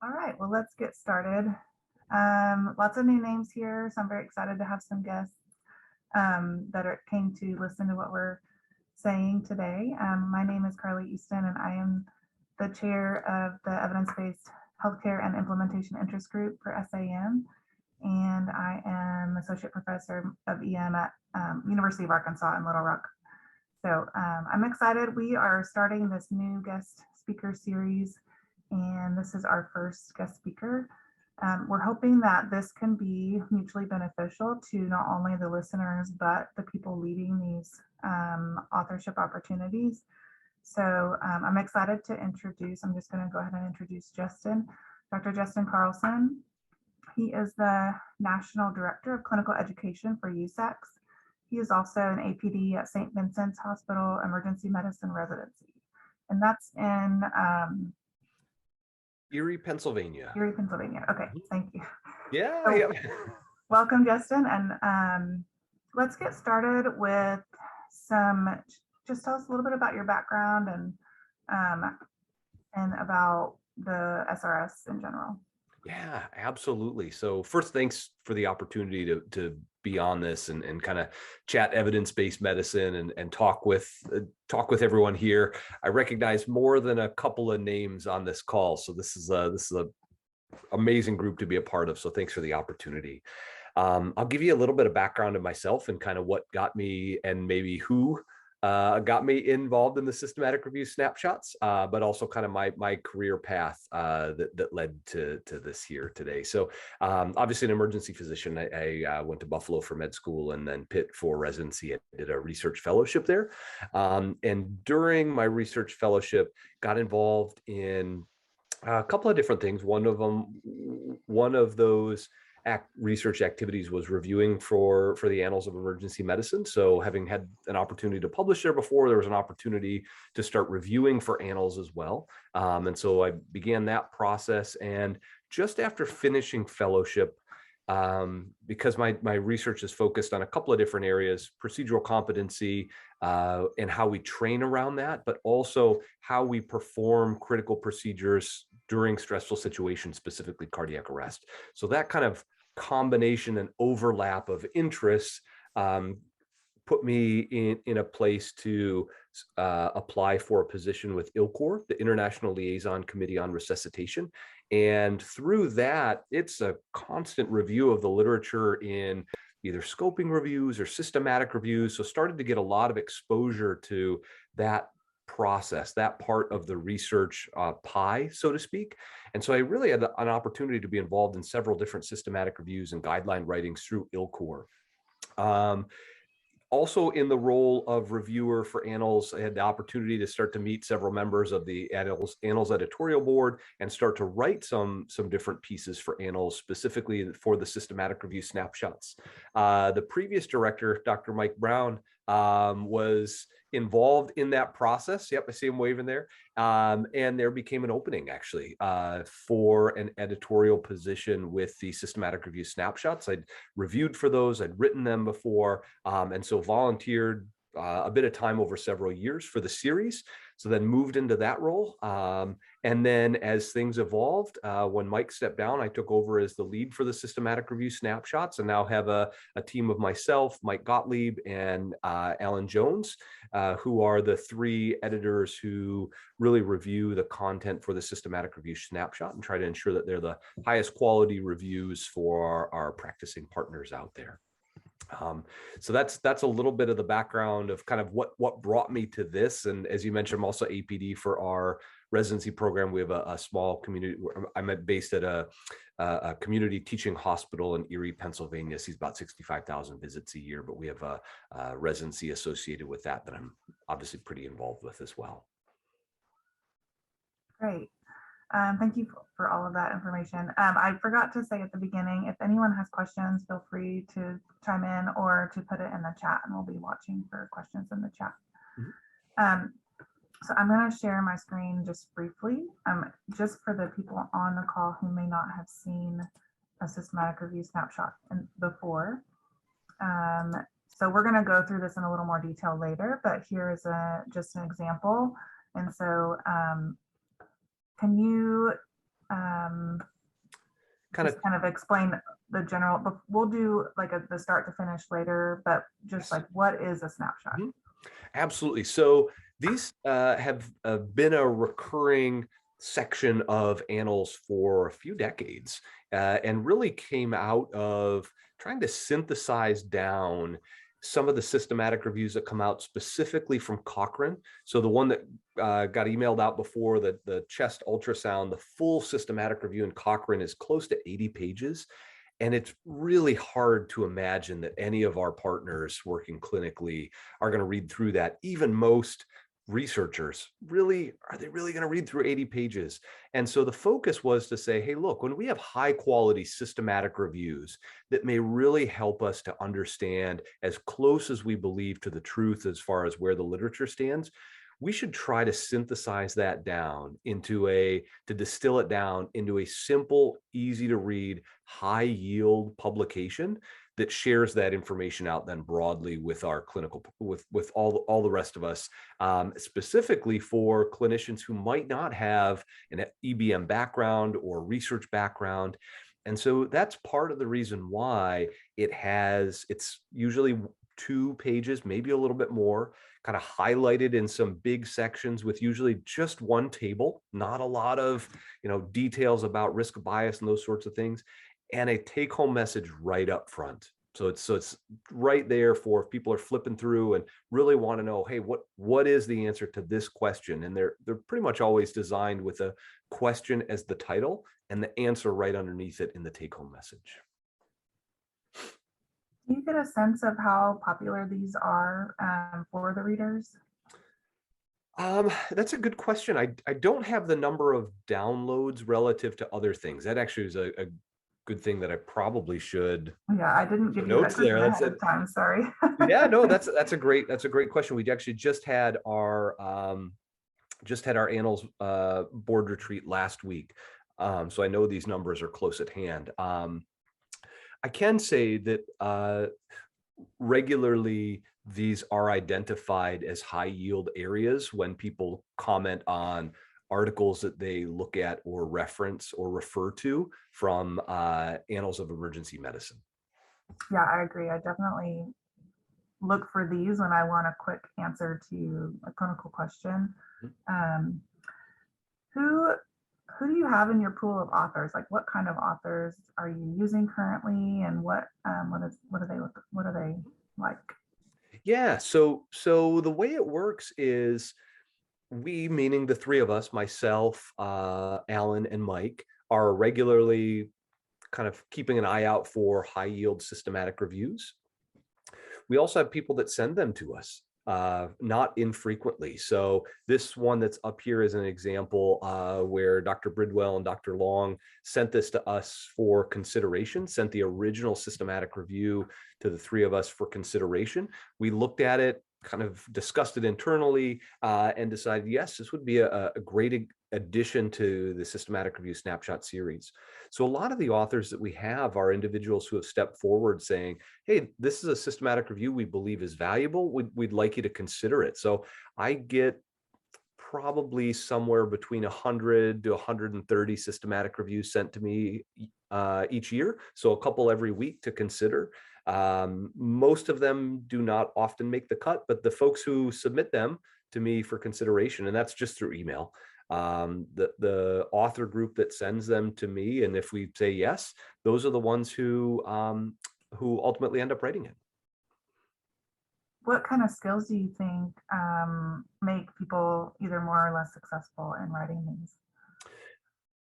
All right, well, let's get started. Lots of new names here, so I'm very excited to have some guests that came to listen to what we're saying today. My name is Eastin, and I am the chair of the Evidence-Based Healthcare and Implementation Interest Group for SAEM, and I am associate professor of EM at University of Arkansas in Little Rock. So I'm excited. We are starting this new guest speaker series, and this is our first guest speaker. We're hoping that this can be mutually beneficial to not only the listeners, but the people leading these authorship opportunities. So I'm excited to introduce, I'm just going to go ahead and introduce Jestin, Dr. Jestin Carlson. He is the National Director of Clinical Education for USACS. He is also an APD at St. Vincent's Hospital Emergency Medicine Residency. And that's in Erie, Pennsylvania. Erie, Pennsylvania. Okay, thank you. Yeah. So, yeah. Welcome, Justin. And let's get started with just tell us a little bit about your background and about the SRS in general. Yeah, absolutely. So first, thanks for the opportunity to be on this and kind of chat evidence-based medicine and talk with everyone here. I recognize more than a couple of names on this call, so this is a amazing group to be a part of. So thanks for the opportunity. I'll give you a little bit of background of myself and kind of what got me and maybe who got me involved in the systematic review snapshots, but also kind of my career path that led to this here today. So obviously an emergency physician. I went to Buffalo for med school and then Pitt for residency. I did a research fellowship there. And during my research fellowship, got involved in a couple of different things. One of those research activities was reviewing for the Annals of Emergency Medicine. So having had an opportunity to publish there before, there was an opportunity to start reviewing for Annals as well. And so I began that process. And just after finishing fellowship, because my research is focused on a couple of different areas, procedural competency and how we train around that, but also how we perform critical procedures during stressful situations, specifically cardiac arrest. So that kind of combination and overlap of interests put me in a place to apply for a position with ILCOR, the International Liaison Committee on Resuscitation. And through that, it's a constant review of the literature in either scoping reviews or systematic reviews. So started to get a lot of exposure to that process, that part of the research pie, so to speak. And so I really had an opportunity to be involved in several different systematic reviews and guideline writings through ILCOR. Also in the role of reviewer for Annals, I had the opportunity to start to meet several members of the Annals editorial board and start to write some different pieces for Annals, specifically for the systematic review snapshots. The previous director, Dr. Mike Brown, was involved in that process. Yep, I see him waving there. And there became an opening actually for an editorial position with the systematic review snapshots. I'd reviewed for those, I'd written them before, and so volunteered a bit of time over several years for the series. So then moved into that role. And then as things evolved, when Mike stepped down, I took over as the lead for the systematic review snapshots and now have a team of myself, Mike Gottlieb, and Alan Jones, who are the three editors who really review the content for the systematic review snapshot and try to ensure that they're the highest quality reviews for our practicing partners out there. So that's a little bit of the background of kind of what brought me to this. And as you mentioned, I'm also APD for our residency program. We have a small community. I'm based at a community teaching hospital in Erie, Pennsylvania. Sees about 65,000 visits a year, but we have a residency associated with that I'm obviously pretty involved with as well. Great. Thank you for all of that information. I forgot to say at the beginning, if anyone has questions, feel free to chime in or to put it in the chat, and we'll be watching for questions in the chat. Mm-hmm. So I'm going to share my screen just briefly, just for the people on the call who may not have seen a systematic review snapshot before. So we're going to go through this in a little more detail later, but here is just an example. And so can you Um, Kind just of. kind of explain the general, but we'll do like the start to finish later, but just Yes. like what is a snapshot? Mhm. Absolutely. So these have been a recurring section of Annals for a few decades, and really came out of trying to synthesize down some of the systematic reviews that come out specifically from Cochrane. So the one that got emailed out before, the chest ultrasound, the full systematic review in Cochrane is close to 80 pages. And it's really hard to imagine that any of our partners working clinically are going to read through that. Even most researchers, really, are they really going to read through 80 pages? And so the focus was to say, hey, look, when we have high quality systematic reviews that may really help us to understand as close as we believe to the truth as far as where the literature stands, we should try to synthesize that down to distill it down into a simple, easy to read, high yield publication that shares that information out then broadly with our clinical, with all the rest of us, specifically for clinicians who might not have an EBM background or research background. And so that's part of the reason why it's usually 2 pages, maybe a little bit more, kind of highlighted in some big sections with usually just one table, not a lot of, details about risk bias and those sorts of things, and a take home message right up front. So it's right there for if people are flipping through and really want to know, hey, what is the answer to this question? And they're pretty much always designed with a question as the title and the answer right underneath it in the take home message. Do you get a sense of how popular these are for the readers? That's a good question. I don't have the number of downloads relative to other things. That actually is a good thing that I probably should Yeah, I didn't give put you that notes there. question That's ahead it. of time. Sorry. Yeah, no, that's a great question. We actually just had our Annals board retreat last week. So I know these numbers are close at hand. I can say that regularly these are identified as high yield areas when people comment on articles that they look at or reference or refer to from Annals of Emergency Medicine. Yeah, I agree. I definitely look for these when I want a quick answer to a clinical question. Um, who who do you have in your pool of authors? Like, what kind of authors are you using currently, and what are they like? Yeah, so the way it works is we, meaning the three of us, myself, Alan, and Mike, are regularly kind of keeping an eye out for high yield systematic reviews. We also have people that send them to us, not infrequently. So this one that's up here is an example where Dr. Bridwell and Dr. Long sent this to us for consideration, sent the original systematic review to the three of us for consideration. We looked at it, kind of discussed it internally, and decided, yes, this would be a great addition to the systematic review snapshot series. So a lot of the authors that we have are individuals who have stepped forward saying, hey, this is a systematic review we believe is valuable. We'd like you to consider it. So I get probably somewhere between 100 to 130 systematic reviews sent to me each year. So a couple every week to consider. Most of them do not often make the cut, but the folks who submit them to me for consideration, and that's just through email, the author group that sends them to me, and if we say yes, those are the ones who ultimately end up writing it. What kind of skills do you think make people either more or less successful in writing these?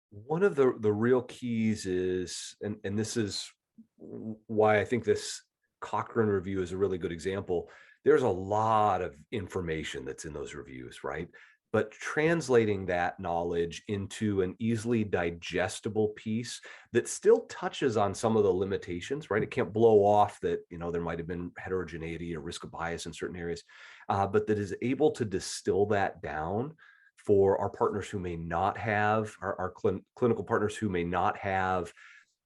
One of the real keys is, and this is why I think this Cochrane review is a really good example. There's a lot of information that's in those reviews, right? But translating that knowledge into an easily digestible piece that still touches on some of the limitations, right? It can't blow off that, there might have been heterogeneity or risk of bias in certain areas, but that is able to distill that down for our partners who may not have, our clinical partners who may not have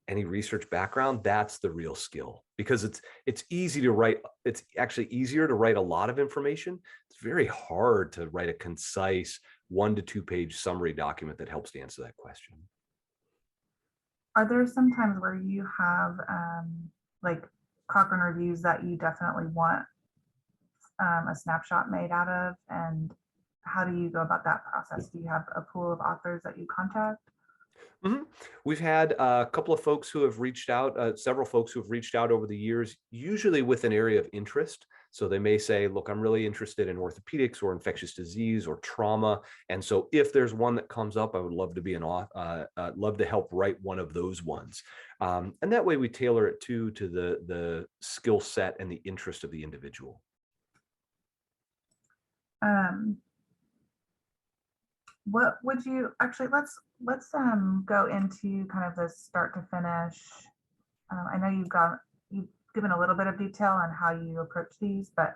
any research background. That's the real skill, because it's easy to write. It's actually easier to write a lot of information. It's very hard to write a concise 1 to 2 page summary document that helps to answer that question. Are there some times where you have like Cochrane reviews that you definitely want a snapshot made out of? And how do you go about that process? Do you have a pool of authors that you contact? Mhm. We've had a couple of folks who have reached out, several folks who have reached out over the years, usually with an area of interest. So they may say, look, I'm really interested in orthopedics or infectious disease or trauma. And so if there's one that comes up, I would love to be love to help write one of those ones. And that way we tailor it to the skill set and the interest of the individual. Um, what would you actually, let's go into kind of the start to finish. I know you've given a little bit of detail on how you approach these, but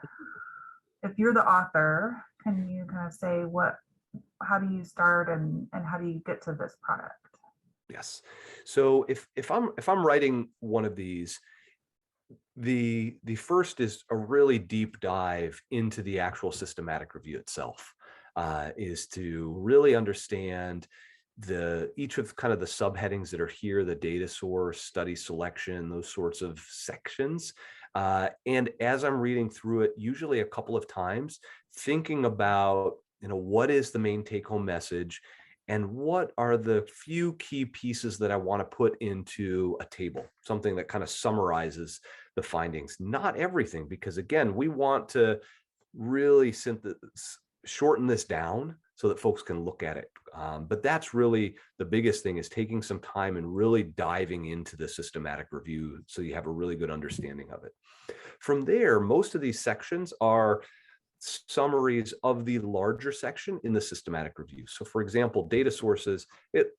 if you're the author, can you kind of say how do you start and how do you get to this product? Yes. So if I'm writing one of these, the first is a really deep dive into the actual systematic review itself, is to really understand each of kind of the subheadings that are here, the data source, study selection, those sorts of sections. And as I'm reading through it, usually a couple of times, thinking about, what is the main take-home message and what are the few key pieces that I want to put into a table, something that kind of summarizes the findings. Not everything, because again, we want to really shorten this down so that folks can look at it. But that's really the biggest thing, is taking some time and really diving into the systematic review so you have a really good understanding of it. From there, most of these sections are summaries of the larger section in the systematic review. So for example, data sources, it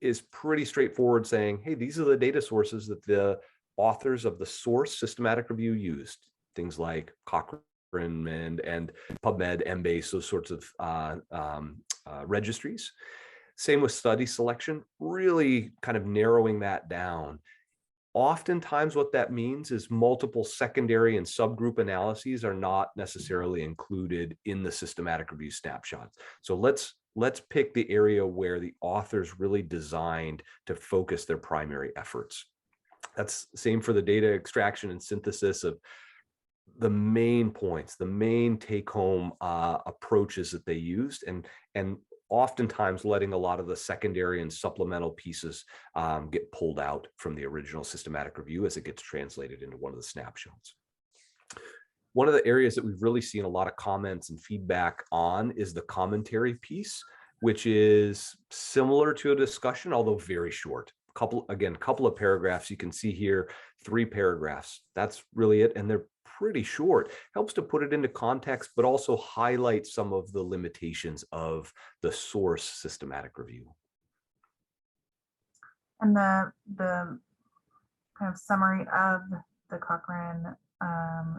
is pretty straightforward, saying, hey, these are the data sources that the authors of the source systematic review used. Things like Cochrane and PubMed, Embase, those sorts of registries. Same with study selection, really kind of narrowing that down. Oftentimes what that means is multiple secondary and subgroup analyses are not necessarily included in the systematic review snapshots. So let's pick the area where the authors really designed to focus their primary efforts. That's the same for the data extraction and synthesis of the main points, the main take-home approaches that they used, and oftentimes letting a lot of the secondary and supplemental pieces get pulled out from the original systematic review as it gets translated into one of the snapshots. One of the areas that we've really seen a lot of comments and feedback on is the commentary piece, which is similar to a discussion, although very short. Couple of paragraphs. You can see here 3 paragraphs. That's really it, and they're pretty short. Helps to put it into context, but also highlight some of the limitations of the source systematic review. And the kind of summary of the Cochrane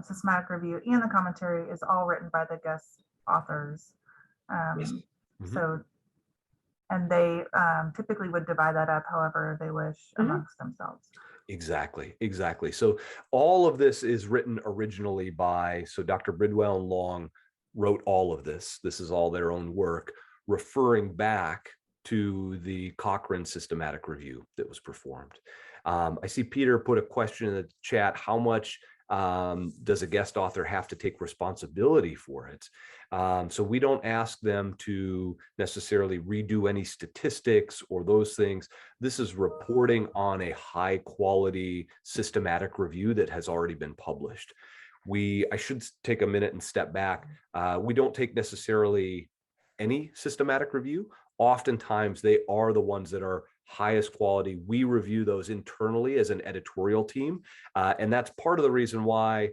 systematic review and the commentary is all written by the guest authors. Yes. Mm-hmm. So, and they typically would divide that up however they wish amongst themselves. Exactly. So all of this is written originally so Dr. Bridwell and Long wrote all of this. This is all their own work, referring back to the Cochrane systematic review that was performed. I see Peter put a question in the chat: how much does a guest author have to take responsibility for it? So we don't ask them to necessarily redo any statistics or those things. This is reporting on a high quality systematic review that has already been published. I should take a minute and step back. We don't take necessarily any systematic review. Oftentimes they are the ones that are highest quality. We review those internally as an editorial team. And that's part of the reason why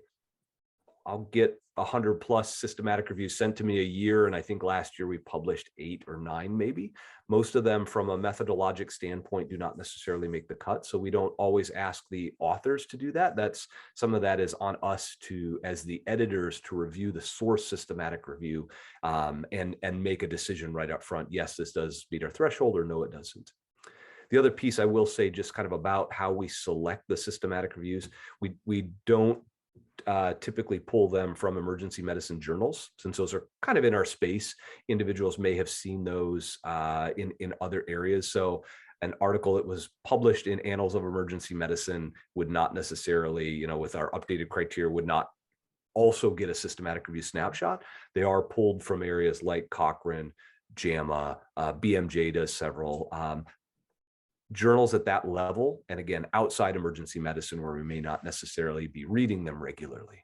I'll get 100+ systematic reviews sent to me a year. And I think last year we published 8 or 9, maybe. Most of them from a methodologic standpoint do not necessarily make the cut. So we don't always ask the authors to do that. Some of that is on us as the editors, to review the source systematic review and make a decision right up front. Yes, this does meet our threshold, or no, it doesn't. The other piece I will say, just kind of about how we select the systematic reviews, we don't typically pull them from emergency medicine journals, since those are kind of in our space. Individuals may have seen those in other areas. So an article that was published in Annals of Emergency Medicine would not necessarily, you know, with our updated criteria, would not also get a systematic review snapshot. They are pulled from areas like Cochrane, JAMA, BMJ does several. Journals at that level, and again, outside emergency medicine where we may not necessarily be reading them regularly.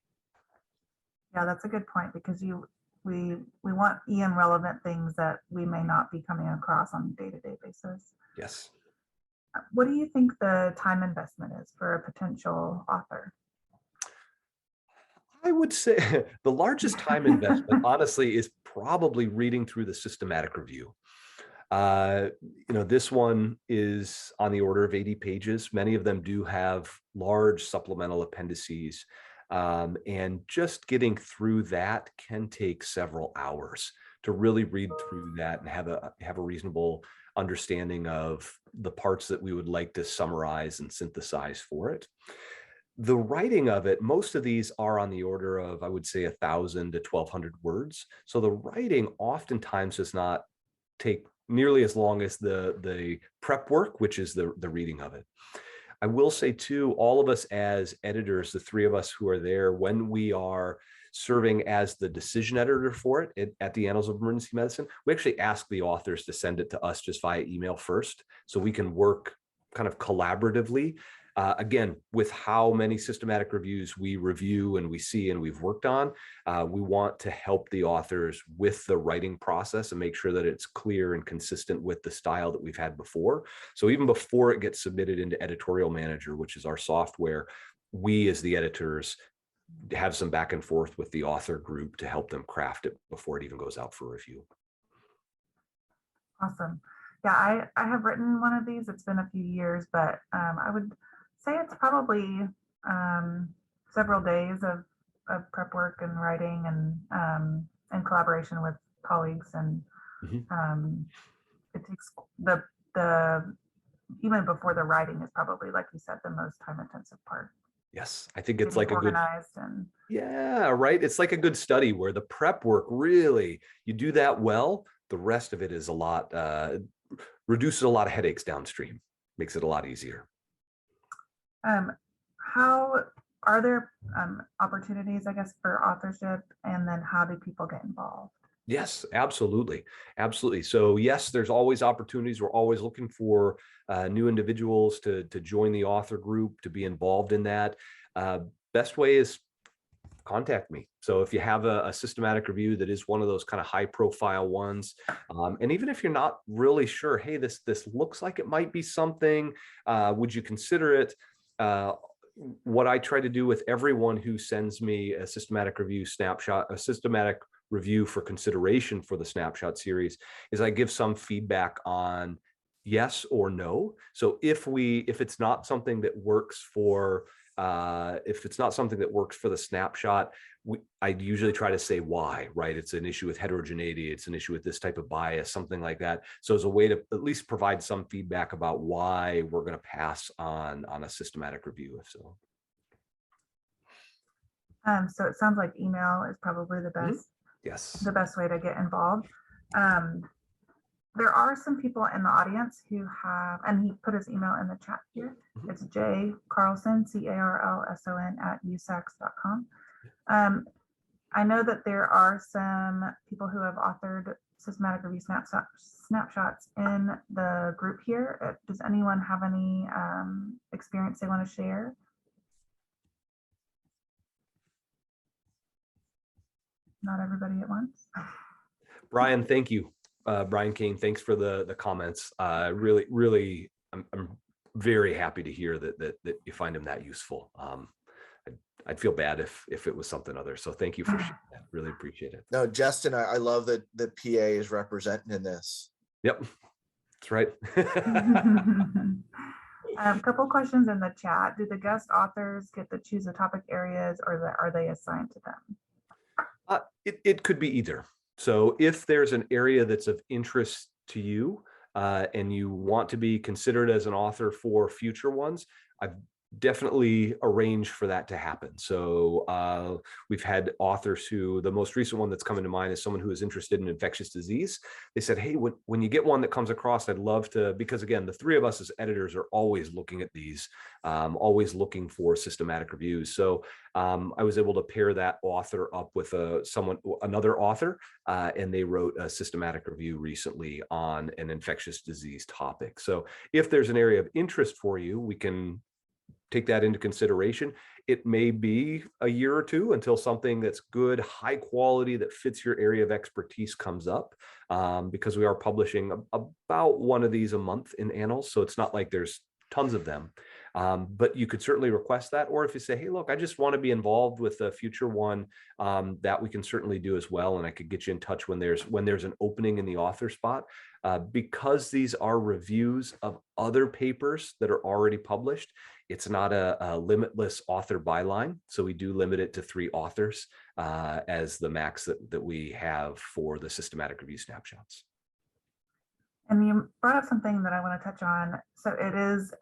Yeah, that's a good point, because we want EM relevant things that we may not be coming across on a day-to-day basis. Yes. What do you think the time investment is for a potential author? I would say the largest time investment, honestly, is probably reading through the systematic review. You know, this one is on the order of 80 pages. Many of them do have large supplemental appendices. And just getting through that can take several hours to really read through that and have a reasonable understanding of the parts that we would like to summarize and synthesize for it. The writing of it, most of these are on the order of, I would say, 1,000 to 1,200 words. So the writing oftentimes does not take nearly as long as the prep work, which is the reading of it. I will say too, all of us as editors, the three of us who are there, when we are serving as the decision editor for it at the Annals of Emergency Medicine, we actually ask the authors to send it to us just via email first, so we can work kind of collaboratively. Again, with how many systematic reviews we review and we see and we've worked on, we want to help the authors with the writing process and make sure that it's clear and consistent with the style that we've had before. So even before it gets submitted into Editorial Manager, which is our software, we as the editors have some back and forth with the author group to help them craft it before it even goes out for review. Awesome. Yeah, I have written one of these. It's been a few years, but I would say it's probably several days of prep work and writing and collaboration with colleagues. And it takes the even before the writing is probably, like you said, the most time intensive part. Yes, I think it's like organized and yeah, right. It's like a good study where the prep work really, you do that well, the rest of it is a lot, reduces a lot of headaches downstream, makes it a lot easier. How are there opportunities, I guess, for authorship, and then how do people get involved? Yes, absolutely. Absolutely. So yes, there's always opportunities. We're always looking for new individuals to join the author group, to be involved in that. Best way is contact me. So if you have a systematic review that is one of those kind of high profile ones, and even if you're not really sure, hey, this looks like it might be something, would you consider it? What I try to do with everyone who sends me a systematic review snapshot, a systematic review for consideration for the Snapshot series, is I give some feedback on yes or no. So if it's not something that works for the snapshot, I usually try to say why, right? It's an issue with heterogeneity, it's an issue with this type of bias, something like that. So as a way to at least provide some feedback about why we're going to pass on a systematic review, if so. So it sounds like email is probably the best. Yes. The best way to get involved. There are some people in the audience who have, and he put his email in the chat here. It's J Carlson, CARLSON @usacs.com. I know that there are some people who have authored systematic review snapshots in the group here. Does anyone have any experience they want to share? Not everybody at once. Brian, thank you. Brian Kane, thanks for the comments. Really, I'm very happy to hear that you find him that useful. I'd feel bad if it was something other. So thank you for sharing that. Really appreciate it. No, Jestin, I love that the PA is representing in this. Yep, that's right. A couple questions in the chat. Do the guest authors get to choose the topic areas, or are they assigned to them? It could be either. So if there's an area that's of interest to you and you want to be considered as an author for future ones, I've definitely arrange for that to happen. So we've had authors who, the most recent one that's coming to mind is someone who is interested in infectious disease. They said, hey, when you get one that comes across, I'd love to, because again, the three of us as editors are always looking at these, always looking for systematic reviews. So I was able to pair that author up with another author, and they wrote a systematic review recently on an infectious disease topic. So if there's an area of interest for you, we can take that into consideration. It may be a year or two until something that's good, high quality, that fits your area of expertise comes up, because we are publishing about one of these a month in Annals. So it's not like there's tons of them, but you could certainly request that. Or if you say, hey, look, I just want to be involved with a future one, that we can certainly do as well. And I could get you in touch when there's an opening in the author spot. Because these are reviews of other papers that are already published, it's not a limitless author byline. So we do limit it to 3 authors as the max that we have for the systematic review snapshots. And you brought up something that I want to touch on. So it is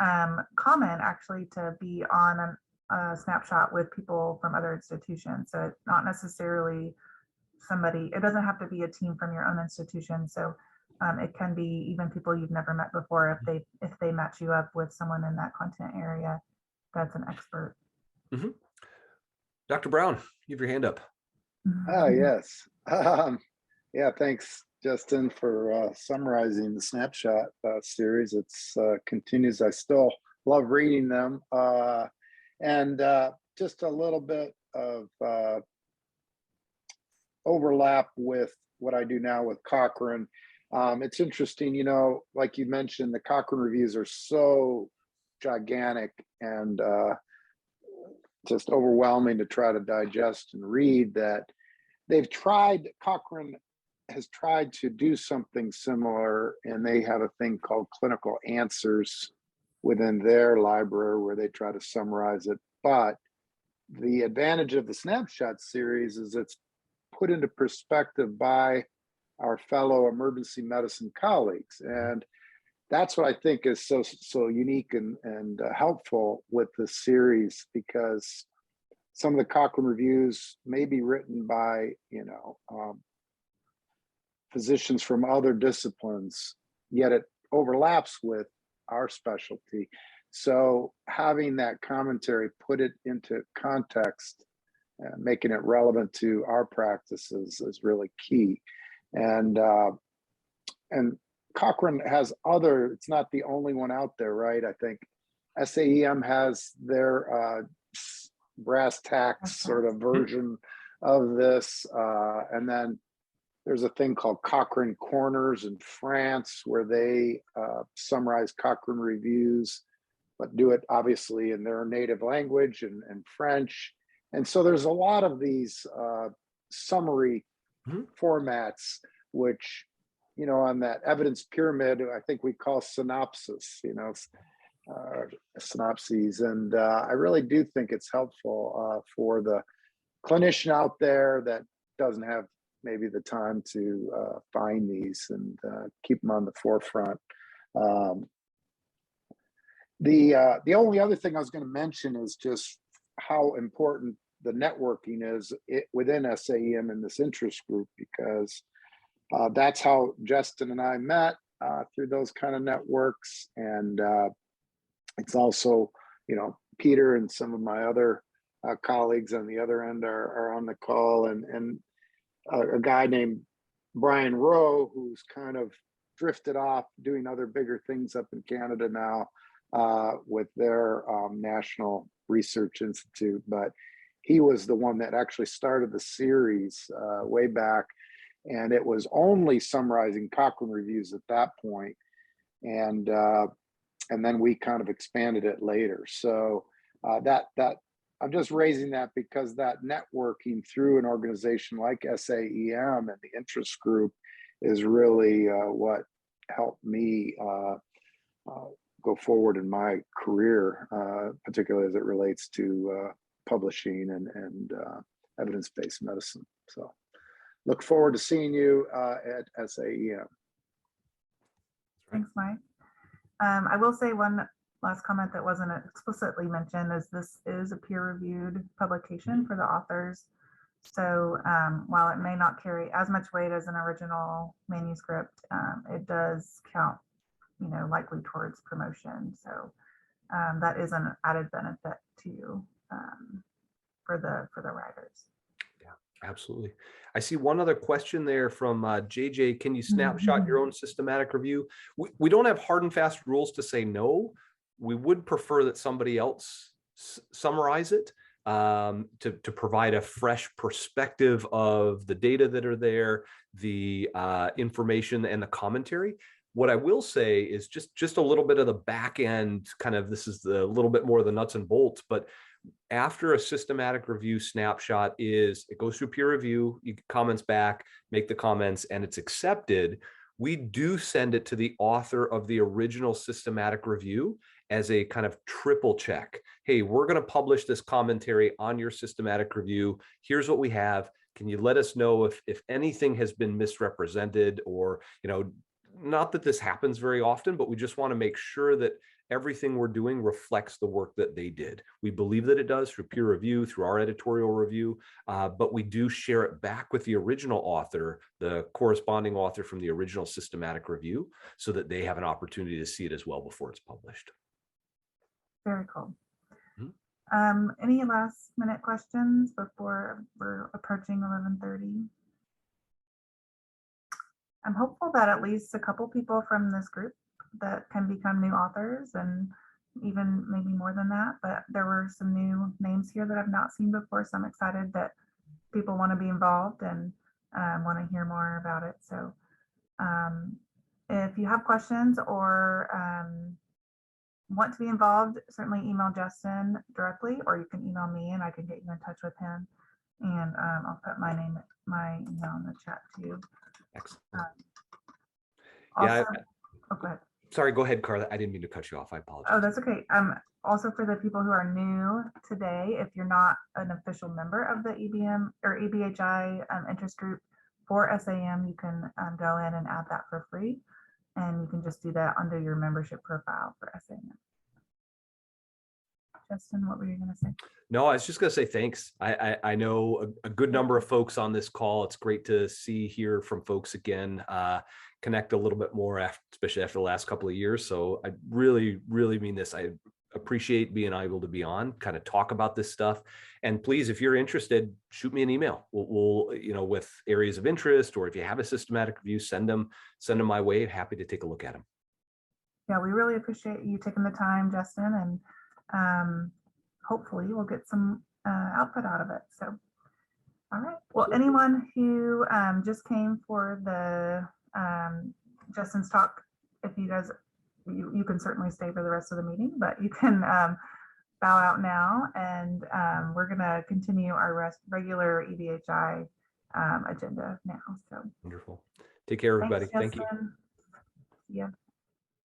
common actually to be on a snapshot with people from other institutions. So it's not necessarily somebody, it doesn't have to be a team from your own institution. So it can be even people you've never met before if they match you up with someone in that content area that's an expert. Mm-hmm. Dr. Brown, you have your hand up. Yes. Yeah, thanks, Justin, for summarizing the snapshot series. It's continues. I still love reading them. And just a little bit of overlap with what I do now with Cochrane. It's interesting, you know, like you mentioned, the Cochrane reviews are so gigantic and just overwhelming to try to digest and read that Cochrane has tried to do something similar, and they have a thing called clinical answers within their library where they try to summarize it. But the advantage of the Snapshot series is it's put into perspective by our fellow emergency medicine colleagues. And that's what I think is so unique and helpful with the series, because some of the Cochrane reviews may be written by, physicians from other disciplines, yet it overlaps with our specialty. So having that commentary, put it into context, making it relevant to our practices is really key. And Cochrane has it's not the only one out there, right? I think SAEM has their brass tacks sort of version of this. And then there's a thing called Cochrane Corners in France, where they summarize Cochrane reviews, but do it obviously in their native language and French. And so there's a lot of these summary formats, which, on that evidence pyramid, I think we call synopsis, synopses. And I really do think it's helpful for the clinician out there that doesn't have maybe the time to find these and keep them on the forefront. The only other thing I was going to mention is just how important the networking is within SAEM in this interest group, because that's how Jestin and I met through those kind of networks. And it's also, Peter and some of my other colleagues on the other end are on the call, and a guy named Brian Rowe, who's kind of drifted off doing other bigger things up in Canada now with their National Research Institute. But he was the one that actually started the series way back, and it was only summarizing Cochrane reviews at that point. And then we kind of expanded it later. So that I'm just raising that because that networking through an organization like SAEM and the interest group is really what helped me go forward in my career, particularly as it relates to publishing and evidence-based medicine. So look forward to seeing you at SAEM. Thanks, Mike. I will say one last comment that wasn't explicitly mentioned is this is a peer-reviewed publication for the authors. So while it may not carry as much weight as an original manuscript, it does count, likely towards promotion. So that is an added benefit to for the writers. Yeah, absolutely. I see one other question there from JJ. Can you snapshot your own systematic review? We don't have hard and fast rules to say no. We would prefer that somebody else summarize it to provide a fresh perspective of the data that are there, the information and the commentary. What I will say is just a little bit of the back end, kind of, this is the little bit more of the nuts and bolts, but after a systematic review snapshot it goes through peer review, you get comments back, make the comments, and it's accepted. We do send it to the author of the original systematic review as a kind of triple check. Hey, we're going to publish this commentary on your systematic review. Here's what we have. Can you let us know if anything has been misrepresented, or, not that this happens very often, but we just want to make sure that everything we're doing reflects the work that they did. We believe that it does through peer review, through our editorial review, but we do share it back with the original author, the corresponding author from the original systematic review, so that they have an opportunity to see it as well before it's published. Very cool. Any last minute questions before we're approaching 11:30? I'm hopeful that at least a couple people from this group that can become new authors, and even maybe more than that, but there were some new names here that I've not seen before, so I'm excited that people want to be involved and want to hear more about it. So if you have questions or want to be involved, certainly email Jestin directly, or you can email me and I can get you in touch with him. And I'll put my email in the chat too. Excellent. Also, go ahead. Sorry, go ahead, Carla. I didn't mean to cut you off. I apologize. Oh, that's okay. Also, for the people who are new today, if you're not an official member of the EBM or EBHI interest group for SAM, you can go in and add that for free. And you can just do that under your membership profile for SAM. Jestin, what were you going to say? No, I was just going to say thanks. I know a good number of folks on this call. It's great to hear from folks again, connect a little bit more, especially after the last couple of years. So I really, really mean this. I appreciate being able to be on, kind of talk about this stuff. And please, if you're interested, shoot me an email. We'll with areas of interest, or if you have a systematic review, send them my way. Happy to take a look at them. Yeah, we really appreciate you taking the time, Jestin, and hopefully we'll get some output out of it. So, all right. Well, anyone who just came for the Jestin's talk, if you guys, you can certainly stay for the rest of the meeting, but you can bow out now, and we're going to continue our regular EBHI agenda now. So wonderful. Take care, everybody. Thanks, Thank you. Yeah.